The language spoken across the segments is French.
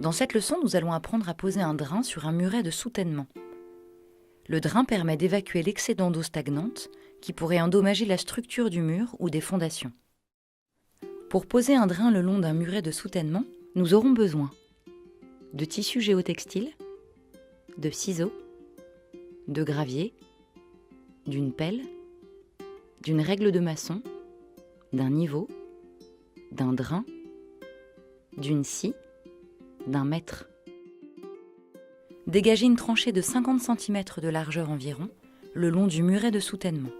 Dans cette leçon, nous allons apprendre à poser un drain sur un muret de soutènement. Le drain permet d'évacuer l'excédent d'eau stagnante qui pourrait endommager la structure du mur ou des fondations. Pour poser un drain le long d'un muret de soutènement, nous aurons besoin de tissu géotextile, de ciseaux, de gravier, d'une pelle, d'une règle de maçon, d'un niveau, d'un drain, d'une scie, d'un mètre. Dégagez une tranchée de 50 cm de largeur environ le long du muret de soutènement.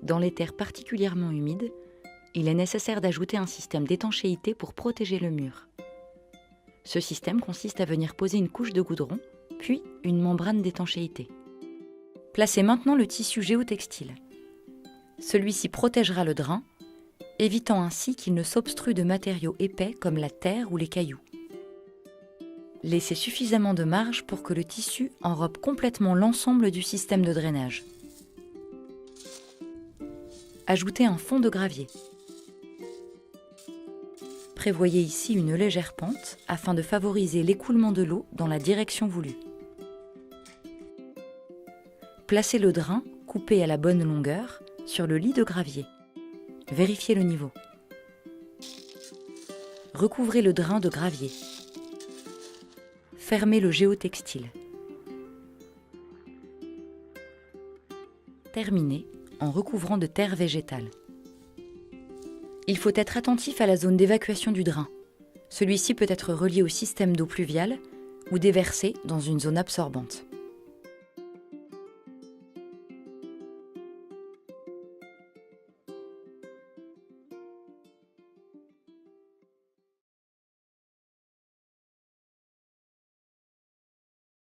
Dans les terres particulièrement humides, il est nécessaire d'ajouter un système d'étanchéité pour protéger le mur. Ce système consiste à venir poser une couche de goudron, puis une membrane d'étanchéité. Placez maintenant le tissu géotextile. Celui-ci protégera le drain, évitant ainsi qu'il ne s'obstrue de matériaux épais comme la terre ou les cailloux. Laissez suffisamment de marge pour que le tissu enrobe complètement l'ensemble du système de drainage. Ajoutez un fond de gravier. Prévoyez ici une légère pente afin de favoriser l'écoulement de l'eau dans la direction voulue. Placez le drain, coupé à la bonne longueur, sur le lit de gravier. Vérifiez le niveau. Recouvrez le drain de gravier. Fermez le géotextile. Terminez en recouvrant de terre végétale. Il faut être attentif à la zone d'évacuation du drain. Celui-ci peut être relié au système d'eau pluviale ou déversé dans une zone absorbante.